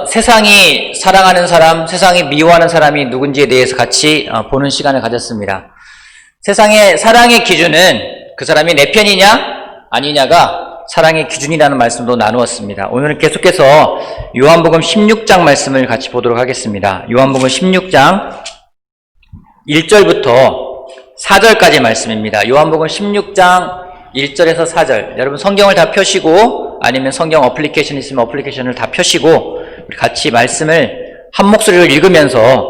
우리가 세상이 사랑하는 사람, 세상이 미워하는 사람이 누군지에 대해서 같이 보는 시간을 가졌습니다. 세상의 사랑의 기준은 그 사람이 내 편이냐 아니냐가 사랑의 기준이라는 말씀도 나누었습니다. 오늘은 계속해서 요한복음 16장 말씀을 같이 보도록 하겠습니다. 요한복음 16장 1절부터 4절까지 말씀입니다. 요한복음 16장 1절에서 4절. 여러분 성경을 다 펴시고 아니면 성경 어플리케이션 있으면 어플리케이션을 다 펴시고 우리 같이 말씀을 한 목소리로 읽으면서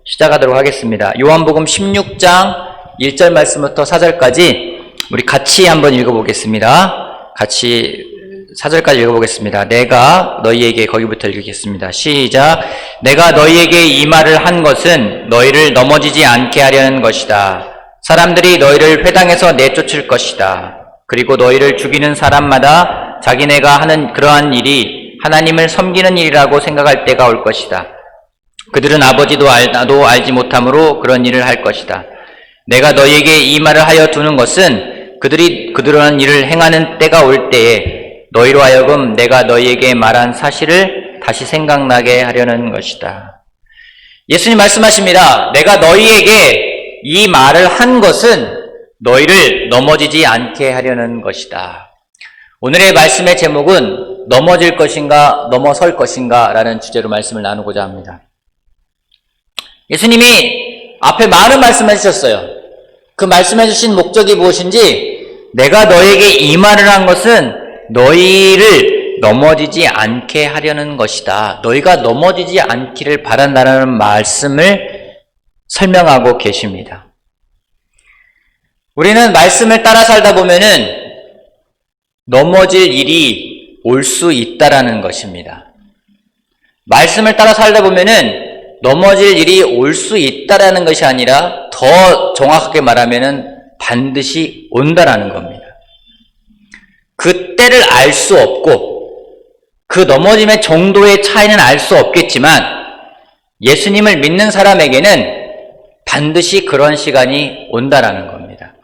시작하도록 하겠습니다. 요한복음 16장 1절 말씀부터 4절까지 우리 같이 한번 읽어보겠습니다. 같이 4절까지 읽어보겠습니다. 내가 너희에게 거기부터 읽겠습니다. 시작. 내가 너희에게 이 말을 한 것은 너희를 넘어지지 않게 하려는 것이다. 사람들이 너희를 회당에서 내쫓을 것이다. 그리고 너희를 죽이는 사람마다 자기네가 하는 그러한 일이 하나님을 섬기는 일이라고 생각할 때가 올 것이다. 그들은 아버지도 나도 알지 못함으로 그런 일을 할 것이다. 내가 너희에게 이 말을 하여 두는 것은 그들이 그러한 일을 행하는 때가 올 때에 너희로 하여금 내가 너희에게 말한 사실을 다시 생각나게 하려는 것이다. 예수님 말씀하십니다. 내가 너희에게 이 말을 한 것은 너희를 넘어지지 않게 하려는 것이다. 오늘의 말씀의 제목은 넘어질 것인가 넘어설 것인가 라는 주제로 말씀을 나누고자 합니다. 예수님이 앞에 많은 말씀을 해주셨어요. 그 말씀해 주신 목적이 무엇인지 내가 너에게 이 말을 한 것은 너희를 넘어지지 않게 하려는 것이다. 너희가 넘어지지 않기를 바란다는 말씀을 설명하고 계십니다. 우리는 말씀을 따라 살다 보면은 넘어질 일이 올 수 있다라는 것입니다. 말씀을 따라 살다 보면은 넘어질 일이 올 수 있다라는 것이 아니라 더 정확하게 말하면은 반드시 온다라는 겁니다. 그 때를 알 수 없고 그 넘어짐의 정도의 차이는 알 수 없겠지만 예수님을 믿는 사람에게는 반드시 그런 시간이 온다라는 겁니다.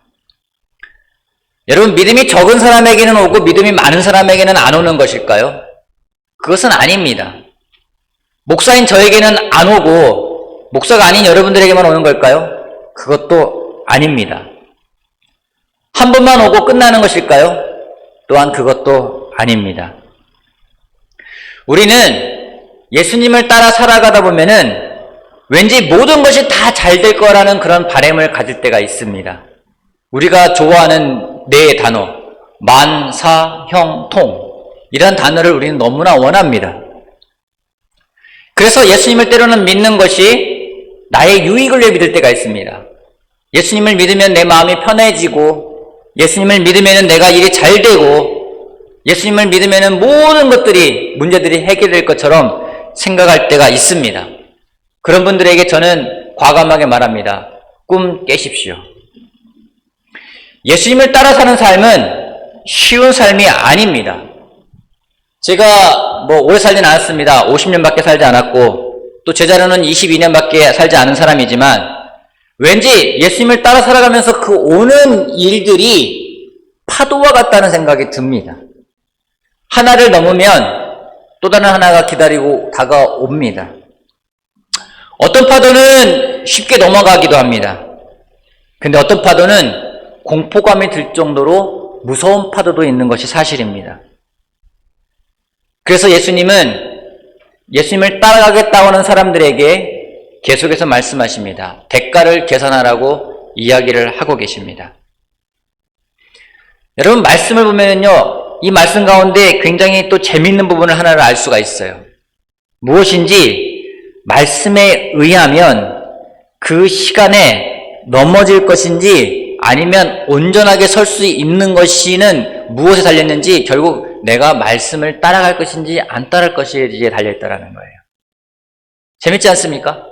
여러분 믿음이 적은 사람에게는 오고 믿음이 많은 사람에게는 안 오는 것일까요? 그것은 아닙니다. 목사인 저에게는 안 오고 목사가 아닌 여러분들에게만 오는 걸까요? 그것도 아닙니다. 한 번만 오고 끝나는 것일까요? 또한 그것도 아닙니다. 우리는 예수님을 따라 살아가다 보면은 왠지 모든 것이 다 잘 될 거라는 그런 바람을 가질 때가 있습니다. 우리가 좋아하는 네 단어, 만, 사, 형, 통 이런 단어를 우리는 너무나 원합니다. 그래서 예수님을 때로는 믿는 것이 나의 유익을 위해 믿을 때가 있습니다. 예수님을 믿으면 내 마음이 편해지고 예수님을 믿으면 내가 일이 잘 되고 예수님을 믿으면 모든 것들이 문제들이 해결될 것처럼 생각할 때가 있습니다. 그런 분들에게 저는 과감하게 말합니다. 꿈 깨십시오. 예수님을 따라 사는 삶은 쉬운 삶이 아닙니다. 제가 오래 살진 않았습니다. 50년밖에 살지 않았고 또 제 자녀는 22년밖에 살지 않은 사람이지만 왠지 예수님을 따라 살아가면서 그 오는 일들이 파도와 같다는 생각이 듭니다. 하나를 넘으면 또 다른 하나가 기다리고 다가옵니다. 어떤 파도는 쉽게 넘어가기도 합니다. 근데 어떤 파도는 공포감이 들 정도로 무서운 파도도 있는 것이 사실입니다. 그래서 예수님은 예수님을 따라가겠다고 하는 사람들에게 계속해서 말씀하십니다. 대가를 계산하라고 이야기를 하고 계십니다. 여러분 말씀을 보면요, 이 말씀 가운데 굉장히 또 재미있는 부분을 하나를 알 수가 있어요. 무엇인지 말씀에 의하면 그 시간에 넘어질 것인지 아니면 온전하게 설 수 있는 것이는 무엇에 달렸는지 결국 내가 말씀을 따라갈 것인지 안 따라갈 것인지에 달려있다는 거예요. 재밌지 않습니까?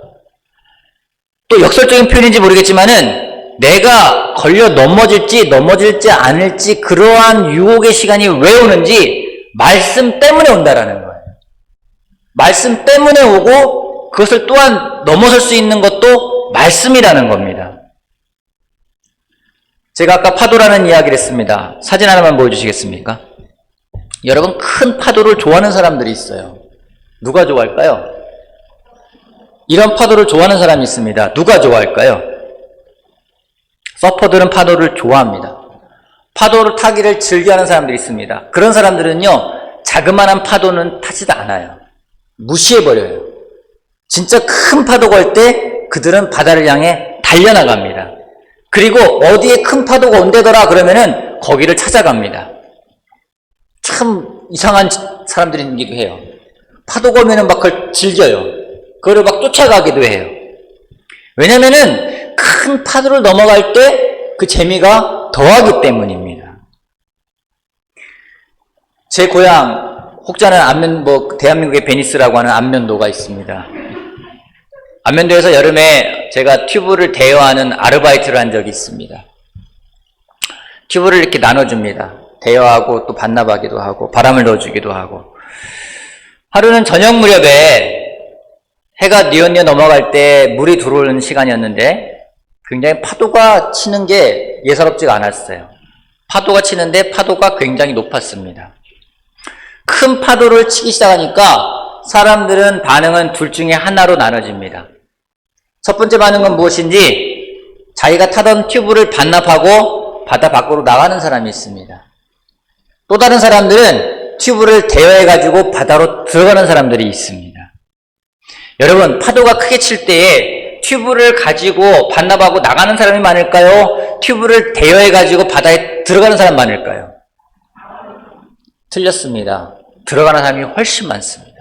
또 역설적인 표현인지 모르겠지만은 내가 걸려 넘어질지 않을지 그러한 유혹의 시간이 왜 오는지 말씀 때문에 온다라는 거예요. 말씀 때문에 오고 그것을 또한 넘어설 수 있는 것도 말씀이라는 겁니다. 제가 아까 파도라는 이야기를 했습니다. 사진 하나만 보여주시겠습니까? 여러분 큰 파도를 좋아하는 사람들이 있어요. 누가 좋아할까요? 이런 파도를 좋아하는 사람이 있습니다. 누가 좋아할까요? 서퍼들은 파도를 좋아합니다. 파도를 타기를 즐겨하는 사람들이 있습니다. 그런 사람들은요, 자그마한 파도는 타지도 않아요. 무시해버려요. 진짜 큰 파도가 올 때 그들은 바다를 향해 달려나갑니다. 그리고 어디에 큰 파도가 온대더라 그러면은 거기를 찾아갑니다. 참 이상한 사람들이기도 해요. 파도가 오면은 막 그걸 즐겨요. 그걸 막 쫓아가기도 해요. 왜냐면은 큰 파도를 넘어갈 때 그 재미가 더하기 때문입니다. 제 고향 혹자는 대한민국의 베니스라고 하는 안면도가 있습니다. 안면도에서 여름에 제가 튜브를 대여하는 아르바이트를 한 적이 있습니다. 튜브를 이렇게 나눠줍니다. 대여하고 또 반납하기도 하고 바람을 넣어주기도 하고. 하루는 저녁 무렵에 해가 뉘엿뉘엿 넘어갈 때 물이 들어오는 시간이었는데 굉장히 파도가 치는 게 예사롭지가 않았어요. 파도가 치는데 파도가 굉장히 높았습니다. 큰 파도를 치기 시작하니까 사람들은 반응은 둘 중에 하나로 나눠집니다. 첫 번째 반응은 무엇인지 자기가 타던 튜브를 반납하고 바다 밖으로 나가는 사람이 있습니다. 또 다른 사람들은 튜브를 대여해가지고 바다로 들어가는 사람들이 있습니다. 여러분, 파도가 크게 칠 때에 튜브를 가지고 반납하고 나가는 사람이 많을까요? 튜브를 대여해가지고 바다에 들어가는 사람 많을까요? 틀렸습니다. 들어가는 사람이 훨씬 많습니다.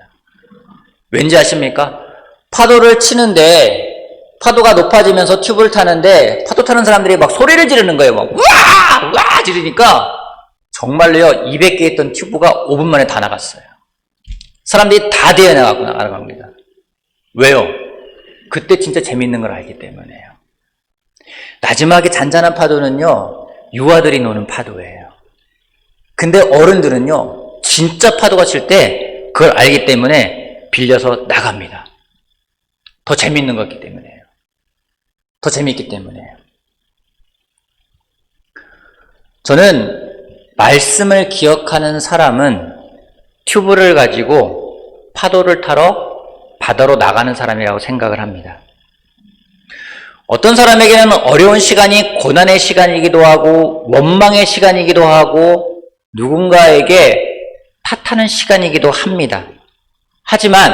왠지 아십니까? 파도를 치는데 파도가 높아지면서 튜브를 타는데 파도 타는 사람들이 막 소리를 지르는 거예요. 막 우와! 우와! 지르니까 정말로요, 200개 있던 튜브가 5분 만에 다 나갔어요. 사람들이 다 대여나가고 나갑니다. 왜요? 그때 진짜 재밌는 걸 알기 때문에요. 나지막에 잔잔한 파도는요, 유아들이 노는 파도예요. 근데 어른들은요, 진짜 파도가 칠 때 그걸 알기 때문에 빌려서 나갑니다. 더 재밌는 거기 때문에요. 더 재밌기 때문에요. 저는 말씀을 기억하는 사람은 튜브를 가지고 파도를 타러 바다로 나가는 사람이라고 생각을 합니다. 어떤 사람에게는 어려운 시간이 고난의 시간이기도 하고 원망의 시간이기도 하고 누군가에게 탓하는 시간이기도 합니다. 하지만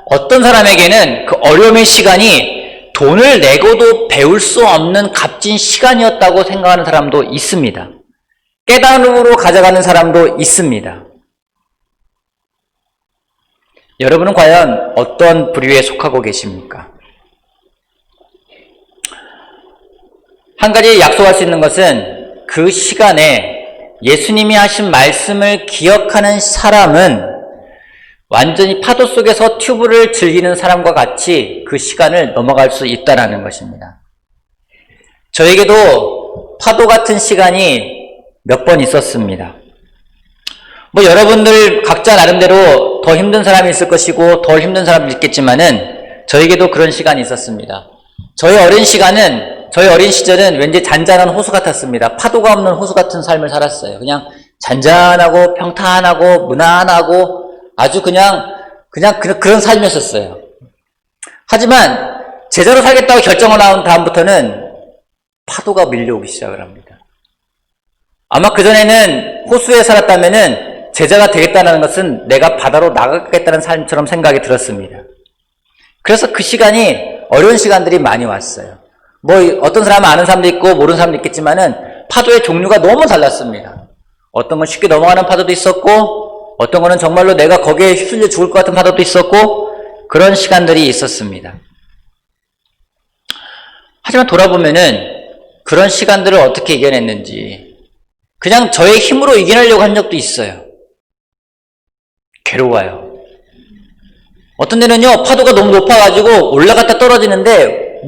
어떤 사람에게는 그 어려움의 시간이 돈을 내고도 배울 수 없는 값진 시간이었다고 생각하는 사람도 있습니다. 깨달음으로 가져가는 사람도 있습니다. 여러분은 과연 어떤 부류에 속하고 계십니까? 한 가지 약속할 수 있는 것은 그 시간에 예수님이 하신 말씀을 기억하는 사람은 완전히 파도 속에서 튜브를 즐기는 사람과 같이 그 시간을 넘어갈 수 있다는 것입니다. 저에게도 파도 같은 시간이 몇 번 있었습니다. 여러분들 각자 나름대로 더 힘든 사람이 있을 것이고 덜 힘든 사람도 있겠지만은 저에게도 그런 시간이 있었습니다. 저희 어린 시절은 왠지 잔잔한 호수 같았습니다. 파도가 없는 호수 같은 삶을 살았어요. 그냥 잔잔하고 평탄하고 무난하고 아주 그냥 그런 삶이었었어요. 하지만 제자로 살겠다고 결정을 나온 다음부터는 파도가 밀려오기 시작을 합니다. 아마 그전에는 호수에 살았다면은 제자가 되겠다는 것은 내가 바다로 나가겠다는 삶처럼 생각이 들었습니다. 그래서 그 시간이 어려운 시간들이 많이 왔어요. 어떤 사람은 아는 사람도 있고 모르는 사람도 있겠지만은 파도의 종류가 너무 달랐습니다. 어떤 건 쉽게 넘어가는 파도도 있었고 어떤 거는 정말로 내가 거기에 휩쓸려 죽을 것 같은 파도도 있었고 그런 시간들이 있었습니다. 하지만 돌아보면은 그런 시간들을 어떻게 이겨냈는지 그냥 저의 힘으로 이겨내려고 한 적도 있어요. 괴로워요. 어떤 데는요, 파도가 너무 높아가지고 올라갔다 떨어지는데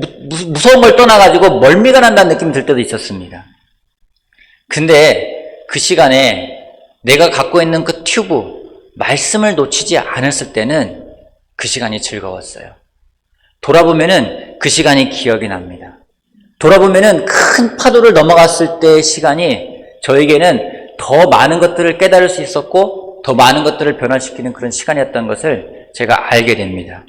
무서운 걸 떠나가지고 멀미가 난다는 느낌이 들 때도 있었습니다. 근데 그 시간에 내가 갖고 있는 그 튜브, 말씀을 놓치지 않았을 때는 그 시간이 즐거웠어요. 돌아보면은 그 시간이 기억이 납니다. 돌아보면은 큰 파도를 넘어갔을 때의 시간이 저에게는 더 많은 것들을 깨달을 수 있었고 더 많은 것들을 변화시키는 그런 시간이었던 것을 제가 알게 됩니다.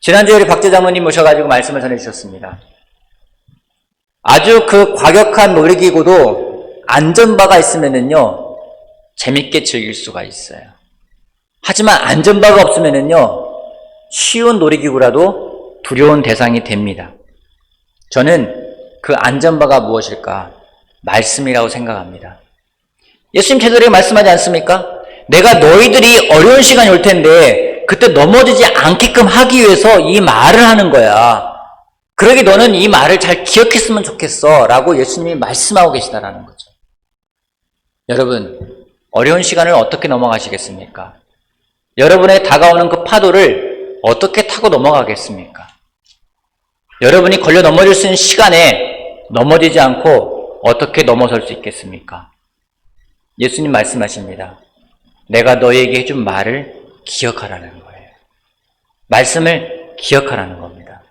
지난주에 우리 박재 장모님 모셔가지고 말씀을 전해주셨습니다. 아주 그 과격한 놀이기구도 안전바가 있으면은요, 재밌게 즐길 수가 있어요. 하지만 안전바가 없으면은요, 쉬운 놀이기구라도 두려운 대상이 됩니다. 저는 그 안전바가 무엇일까? 말씀이라고 생각합니다. 예수님 제자들에게 말씀하지 않습니까? 내가 너희들이 어려운 시간이 올 텐데 그때 넘어지지 않게끔 하기 위해서 이 말을 하는 거야. 그러기 너는 이 말을 잘 기억했으면 좋겠어 라고 예수님이 말씀하고 계시다라는 거죠. 여러분, 어려운 시간을 어떻게 넘어가시겠습니까? 여러분의 다가오는 그 파도를 어떻게 타고 넘어가겠습니까? 여러분이 걸려 넘어질 수 있는 시간에 넘어지지 않고 어떻게 넘어설 수 있겠습니까? 예수님 말씀하십니다. 내가 너에게 해준 말을 기억하라는 거예요. 말씀을 기억하라는 겁니다.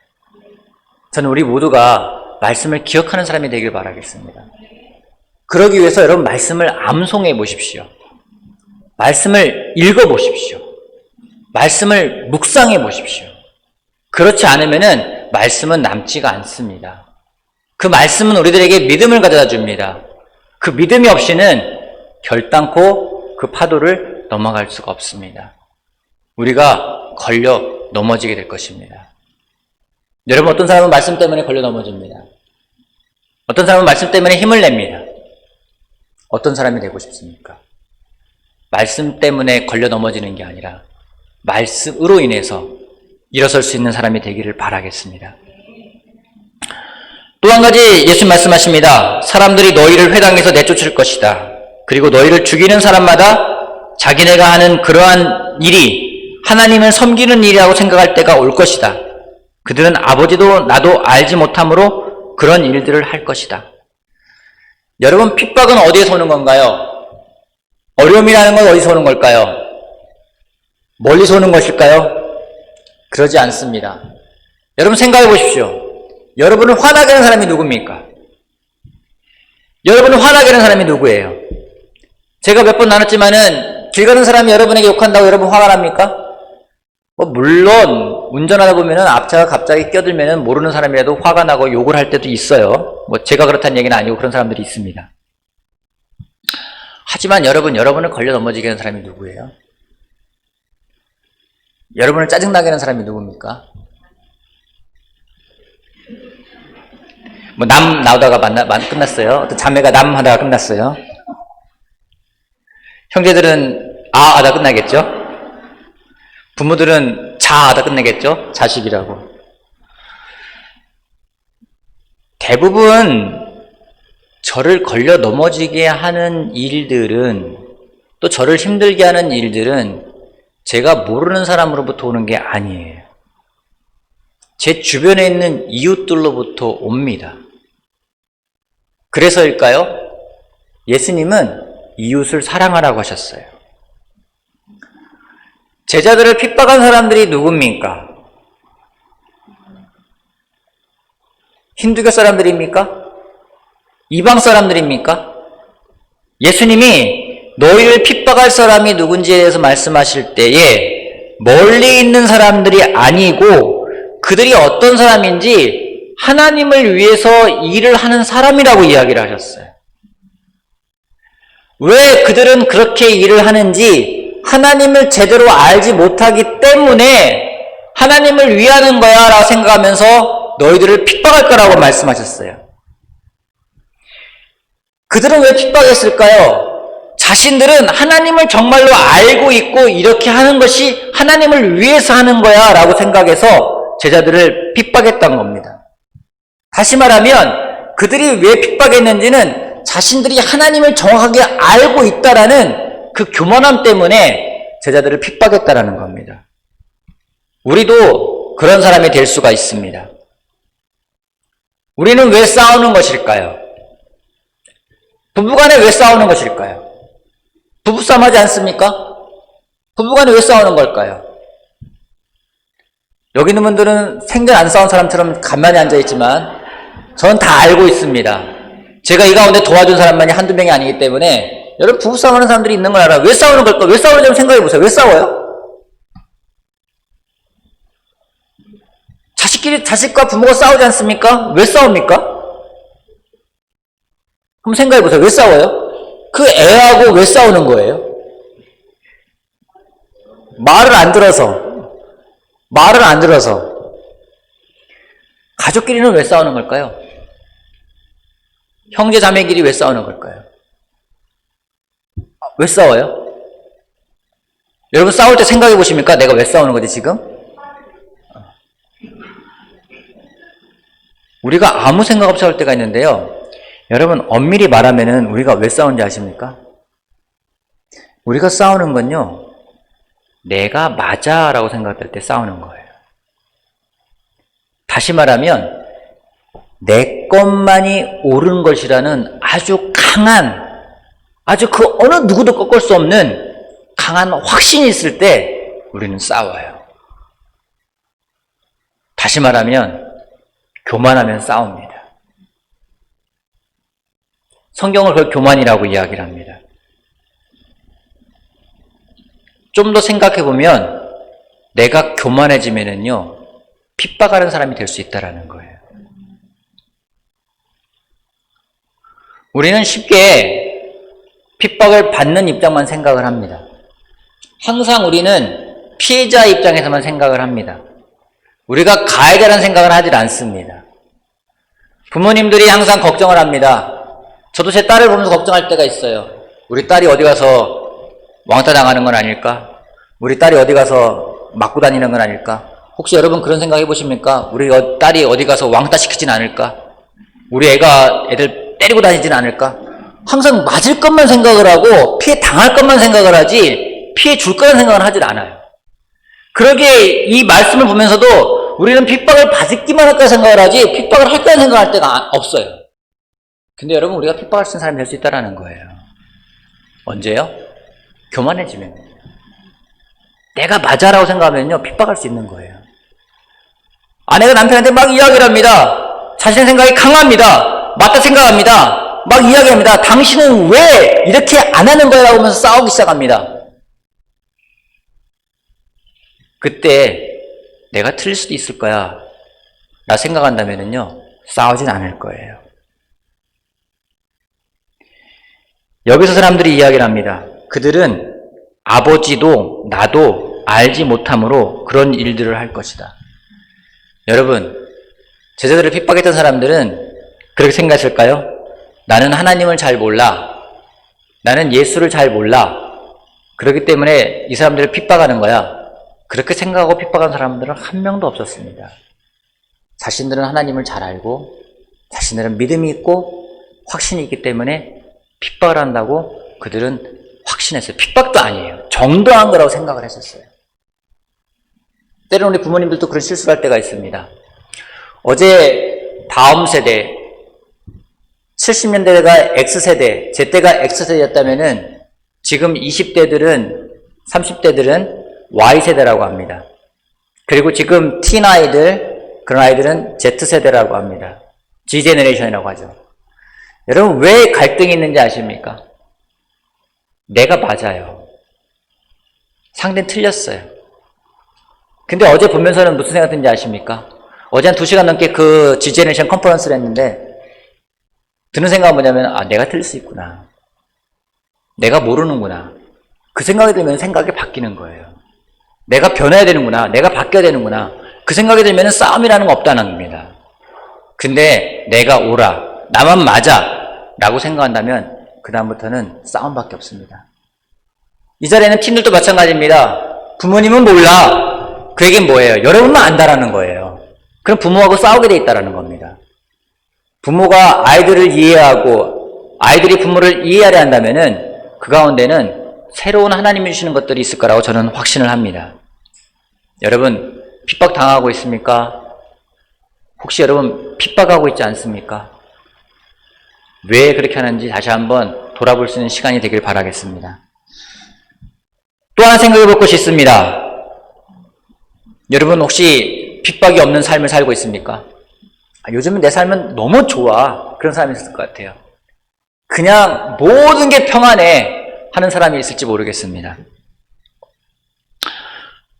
저는 우리 모두가 말씀을 기억하는 사람이 되길 바라겠습니다. 그러기 위해서 여러분 말씀을 암송해 보십시오. 말씀을 읽어 보십시오. 말씀을 묵상해 보십시오. 그렇지 않으면은 말씀은 남지가 않습니다. 그 말씀은 우리들에게 믿음을 가져다 줍니다. 그 믿음이 없이는 결단코 그 파도를 넘어갈 수가 없습니다. 우리가 걸려 넘어지게 될 것입니다. 여러분, 어떤 사람은 말씀 때문에 걸려 넘어집니다. 어떤 사람은 말씀 때문에 힘을 냅니다. 어떤 사람이 되고 싶습니까? 말씀 때문에 걸려 넘어지는 게 아니라 말씀으로 인해서 일어설 수 있는 사람이 되기를 바라겠습니다. 또 한 가지 예수님 말씀하십니다. 사람들이 너희를 회당에서 내쫓을 것이다. 그리고 너희를 죽이는 사람마다 자기네가 하는 그러한 일이 하나님을 섬기는 일이라고 생각할 때가 올 것이다. 그들은 아버지도 나도 알지 못함으로 그런 일들을 할 것이다. 여러분, 핍박은 어디에서 오는 건가요? 어려움이라는 건 어디서 오는 걸까요? 멀리서 오는 것일까요? 그러지 않습니다. 여러분 생각해 보십시오. 여러분을 화나게 하는 사람이 누굽니까? 여러분을 화나게 하는 사람이 누구예요? 제가 몇 번 나눴지만은 길 가는 사람이 여러분에게 욕한다고 여러분 화가 납니까? 물론 운전하다 보면은 앞차가 갑자기 껴들면은 모르는 사람이라도 화가 나고 욕을 할 때도 있어요. 제가 그렇다는 얘기는 아니고 그런 사람들이 있습니다. 하지만 여러분을 걸려 넘어지게 하는 사람이 누구예요? 여러분을 짜증나게 하는 사람이 누굽니까? 남 나오다가 끝났어요. 어떤 자매가 남 하다가 끝났어요. 형제들은 아 하다 끝나겠죠? 부모들은 자 하다 끝내겠죠? 자식이라고. 대부분 저를 걸려 넘어지게 하는 일들은, 또 저를 힘들게 하는 일들은 제가 모르는 사람으로부터 오는 게 아니에요. 제 주변에 있는 이웃들로부터 옵니다. 그래서일까요? 예수님은 이웃을 사랑하라고 하셨어요. 제자들을 핍박한 사람들이 누굽니까? 힌두교 사람들입니까? 이방 사람들입니까? 예수님이 너희를 핍박할 사람이 누군지에 대해서 말씀하실 때에 멀리 있는 사람들이 아니고 그들이 어떤 사람인지 하나님을 위해서 일을 하는 사람이라고 이야기를 하셨어요. 왜 그들은 그렇게 일을 하는지 하나님을 제대로 알지 못하기 때문에 하나님을 위하는 거야 라고 생각하면서 너희들을 핍박할 거라고 말씀하셨어요. 그들은 왜 핍박했을까요? 자신들은 하나님을 정말로 알고 있고 이렇게 하는 것이 하나님을 위해서 하는 거야 라고 생각해서 제자들을 핍박했던 겁니다. 다시 말하면 그들이 왜 핍박했는지는 자신들이 하나님을 정확하게 알고 있다라는 그 교만함 때문에 제자들을 핍박했다라는 겁니다. 우리도 그런 사람이 될 수가 있습니다. 우리는 왜 싸우는 것일까요? 부부간에 왜 싸우는 것일까요? 부부싸움 하지 않습니까? 부부간에 왜 싸우는 걸까요? 여기 있는 분들은 생전 안 싸운 사람처럼 가만히 앉아있지만 저는 다 알고 있습니다. 제가 이 가운데 도와준 사람만이 한두 명이 아니기 때문에 여러분 부부싸움 하는 사람들이 있는 걸 알아요. 왜 싸우는 걸까? 왜 싸우는지 한번 생각해 보세요. 왜 싸워요? 자식과 부모가 싸우지 않습니까? 왜 싸웁니까? 한번 생각해 보세요. 왜 싸워요? 그 애하고 왜 싸우는 거예요? 말을 안 들어서. 가족끼리는 왜 싸우는 걸까요? 형제 자매끼리 왜 싸우는 걸까요? 왜 싸워요? 여러분 싸울 때 생각해 보십니까? 내가 왜 싸우는 거지 지금? 우리가 아무 생각 없이 싸울 때가 있는데요. 여러분 엄밀히 말하면은 우리가 왜 싸우는지 아십니까? 우리가 싸우는 건요. 내가 맞아 라고 생각할 때 싸우는 거예요. 다시 말하면 내 것만이 옳은 것이라는 아주 강한, 아주 그 어느 누구도 꺾을 수 없는 강한 확신이 있을 때 우리는 싸워요. 다시 말하면 교만하면 싸웁니다. 성경을 그걸 교만이라고 이야기를 합니다. 좀 더 생각해 보면 내가 교만해지면은요 핍박하는 사람이 될 수 있다라는 거예요. 우리는 쉽게 핍박을 받는 입장만 생각을 합니다. 항상 우리는 피해자 입장에서만 생각을 합니다. 우리가 가해자라는 생각을 하질 않습니다. 부모님들이 항상 걱정을 합니다. 저도 제 딸을 보면서 걱정할 때가 있어요. 우리 딸이 어디 가서 왕따 당하는 건 아닐까? 우리 딸이 어디 가서 맞고 다니는 건 아닐까? 혹시 여러분 그런 생각 해보십니까? 우리 딸이 어디 가서 왕따 시키진 않을까? 우리 애가 애들 때리고 다니진 않을까? 항상 맞을 것만 생각을 하고 피해 당할 것만 생각을 하지 피해 줄 거라는 생각을 하질 않아요. 그러기에 이 말씀을 보면서도 우리는 핍박을 받기만 할 거라 생각을 하지 핍박을 할 거라 생각할 때가 없어요. 근데 여러분 우리가 핍박할 수 있는 사람이 될 수 있다는 거예요. 언제요? 교만해지면. 내가 맞아라고 생각하면요 핍박할 수 있는 거예요. 아내가 남편한테 막 이야기를 합니다. 자신의 생각이 강합니다. 맞다 생각합니다. 막 이야기합니다. 당신은 왜 이렇게 안 하는 거야? 라고 하면서 싸우기 시작합니다. 그때 내가 틀릴 수도 있을 거야 라 생각한다면요 싸우진 않을 거예요. 여기서 사람들이 이야기를 합니다. 그들은 아버지도 나도 알지 못함으로 그런 일들을 할 것이다. 여러분 제자들을 핍박했던 사람들은 그렇게 생각했을까요? 나는 하나님을 잘 몰라. 나는 예수를 잘 몰라. 그렇기 때문에 이 사람들을 핍박하는 거야. 그렇게 생각하고 핍박한 사람들은 한 명도 없었습니다. 자신들은 하나님을 잘 알고 자신들은 믿음이 있고 확신이 있기 때문에 핍박을 한다고 그들은 확신했어요. 핍박도 아니에요. 정당한 거라고 생각을 했었어요. 때로는 우리 부모님들도 그런 실수를 할 때가 있습니다. 어제 다음 세대 70년대가 X세대, 제 때가 X세대였다면은 지금 20대들은 30대들은 Y세대라고 합니다. 그리고 지금 틴 아이들, 그런 아이들은 Z세대라고 합니다. G제너레이션이라고 하죠. 여러분 왜 갈등이 있는지 아십니까? 내가 맞아요. 상대는 틀렸어요. 근데 어제 보면서는 무슨 생각 드는지 아십니까? 어제 한 2시간 넘게 그 G제너레이션 컨퍼런스를 했는데 드는 생각은 뭐냐면 내가 틀릴 수 있구나. 내가 모르는구나. 그 생각이 들면 생각이 바뀌는 거예요. 내가 변해야 되는구나. 내가 바뀌어야 되는구나. 그 생각이 들면 싸움이라는 건 없다는 겁니다. 근데 내가 옳아. 나만 맞아. 라고 생각한다면 그 다음부터는 싸움밖에 없습니다. 이 자리에는 팀들도 마찬가지입니다. 부모님은 몰라. 그에겐 뭐예요? 여러분만 안다라는 거예요. 그럼 부모하고 싸우게 돼 있다라는 겁니다. 부모가 아이들을 이해하고 아이들이 부모를 이해하려 한다면은 그 가운데는 새로운 하나님이 주시는 것들이 있을 거라고 저는 확신을 합니다. 여러분 핍박 당하고 있습니까? 혹시 여러분 핍박하고 있지 않습니까? 왜 그렇게 하는지 다시 한번 돌아볼 수 있는 시간이 되길 바라겠습니다. 또 하나 생각해 볼 것이 있습니다. 여러분 혹시 핍박이 없는 삶을 살고 있습니까? 요즘은 내 삶은 너무 좋아. 그런 사람이 있을 것 같아요. 그냥 모든 게 평안해 하는 사람이 있을지 모르겠습니다.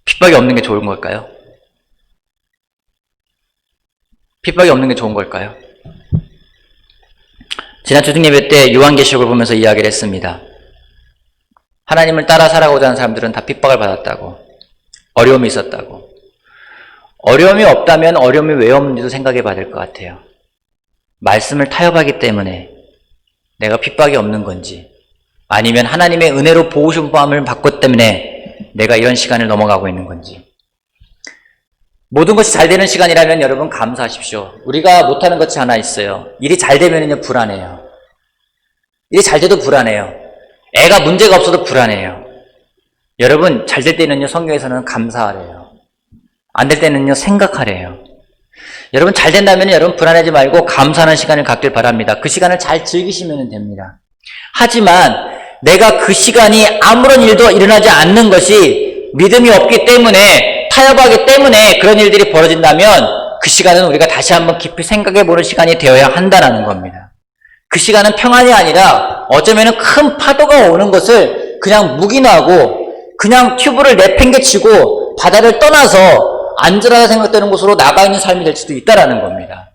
핍박이 없는 게 좋은 걸까요? 핍박이 없는 게 좋은 걸까요? 지난 주중 예배 때 요한계시록을 보면서 이야기를 했습니다. 하나님을 따라 살아가고자 하는 사람들은 다 핍박을 받았다고, 어려움이 있었다고. 어려움이 없다면 어려움이 왜 없는지도 생각해 봐야 될 것 같아요. 말씀을 타협하기 때문에 내가 핍박이 없는 건지, 아니면 하나님의 은혜로 보호심을 받기 때문에 내가 이런 시간을 넘어가고 있는 건지. 모든 것이 잘 되는 시간이라면 여러분 감사하십시오. 우리가 못하는 것이 하나 있어요. 일이 잘 되면요 불안해요. 일이 잘 돼도 불안해요. 애가 문제가 없어도 불안해요. 여러분 잘 될 때는요 성경에서는 감사하래요. 안 될 때는요 생각하래요. 여러분 잘 된다면 여러분 불안하지 말고 감사하는 시간을 갖길 바랍니다. 그 시간을 잘 즐기시면 됩니다. 하지만 내가 그 시간이 아무런 일도 일어나지 않는 것이 믿음이 없기 때문에, 타협하기 때문에 그런 일들이 벌어진다면 그 시간은 우리가 다시 한번 깊이 생각해보는 시간이 되어야 한다는 겁니다. 그 시간은 평안이 아니라 어쩌면 큰 파도가 오는 것을 그냥 묵인하고 그냥 튜브를 내팽개치고 바다를 떠나서 안전하다 생각되는 곳으로 나가 있는 삶이 될 수도 있다는 겁니다.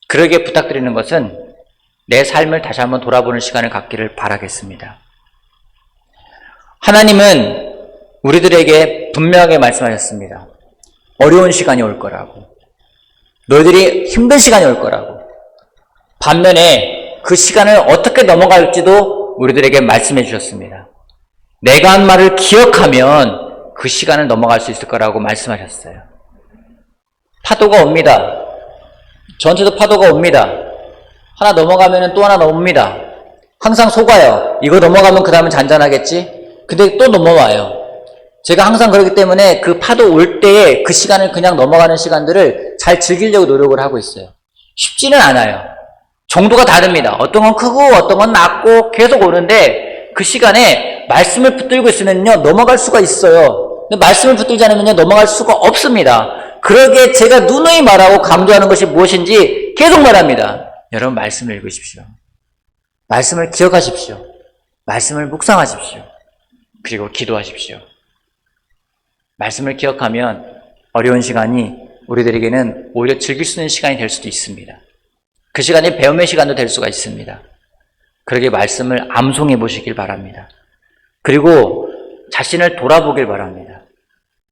그러기에 부탁드리는 것은 내 삶을 다시 한번 돌아보는 시간을 갖기를 바라겠습니다. 하나님은 우리들에게 분명하게 말씀하셨습니다. 어려운 시간이 올 거라고. 너희들이 힘든 시간이 올 거라고. 반면에 그 시간을 어떻게 넘어갈지도 우리들에게 말씀해 주셨습니다. 내가 한 말을 기억하면 그 시간을 넘어갈 수 있을 거라고 말씀하셨어요. 파도가 옵니다. 저한테도 파도가 옵니다. 하나 넘어가면 또 하나 넘습니다. 항상 속아요. 이거 넘어가면 그 다음은 잔잔하겠지? 근데 또 넘어와요. 제가 항상 그렇기 때문에 그 파도 올 때에 그 시간을 그냥 넘어가는 시간들을 잘 즐기려고 노력을 하고 있어요. 쉽지는 않아요. 정도가 다릅니다. 어떤 건 크고 어떤 건 낮고 계속 오는데 그 시간에 말씀을 붙들고 있으면요 넘어갈 수가 있어요. 근데 말씀을 붙들지 않으면요 넘어갈 수가 없습니다. 그러기에 제가 누누이 말하고 강조하는 것이 무엇인지 계속 말합니다. 여러분 말씀을 읽으십시오. 말씀을 기억하십시오. 말씀을 묵상하십시오. 그리고 기도하십시오. 말씀을 기억하면 어려운 시간이 우리들에게는 오히려 즐길 수 있는 시간이 될 수도 있습니다. 그 시간이 배움의 시간도 될 수가 있습니다. 그러기에 말씀을 암송해 보시길 바랍니다. 그리고 자신을 돌아보길 바랍니다.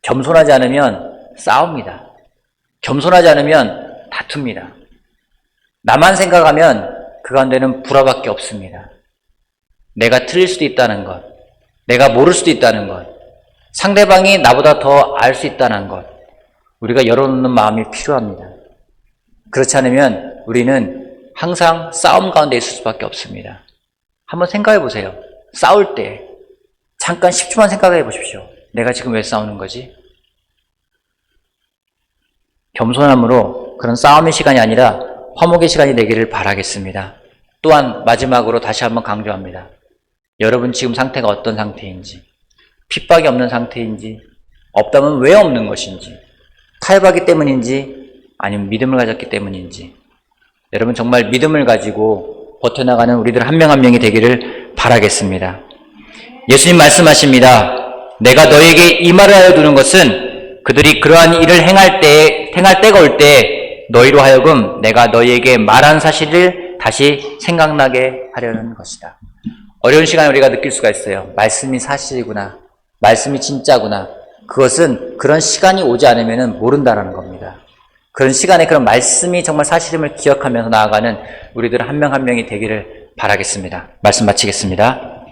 겸손하지 않으면 싸웁니다. 겸손하지 않으면 다툽니다. 나만 생각하면 그 가운데는 불화밖에 없습니다. 내가 틀릴 수도 있다는 것, 내가 모를 수도 있다는 것, 상대방이 나보다 더 알 수 있다는 것, 우리가 열어놓는 마음이 필요합니다. 그렇지 않으면 우리는 항상 싸움 가운데 있을 수밖에 없습니다. 한번 생각해 보세요. 싸울 때 잠깐 10초만 생각해 보십시오. 내가 지금 왜 싸우는 거지? 겸손함으로 그런 싸움의 시간이 아니라 화목의 시간이 되기를 바라겠습니다. 또한 마지막으로 다시 한번 강조합니다. 여러분 지금 상태가 어떤 상태인지, 핍박이 없는 상태인지, 없다면 왜 없는 것인지, 타협하기 때문인지 아니면 믿음을 가졌기 때문인지, 여러분 정말 믿음을 가지고 버텨나가는 우리들 한 명 한 명이 되기를 바라겠습니다. 예수님 말씀하십니다. 내가 너에게 이 말을 하여 두는 것은 그들이 그러한 일을 행할 때가 올 때 너희로 하여금 내가 너희에게 말한 사실을 다시 생각나게 하려는 것이다. 어려운 시간에 우리가 느낄 수가 있어요. 말씀이 사실이구나. 말씀이 진짜구나. 그것은 그런 시간이 오지 않으면 모른다는 겁니다. 그런 시간에 그런 말씀이 정말 사실임을 기억하면서 나아가는 우리들 한 명 한 명이 되기를 바라겠습니다. 말씀 마치겠습니다.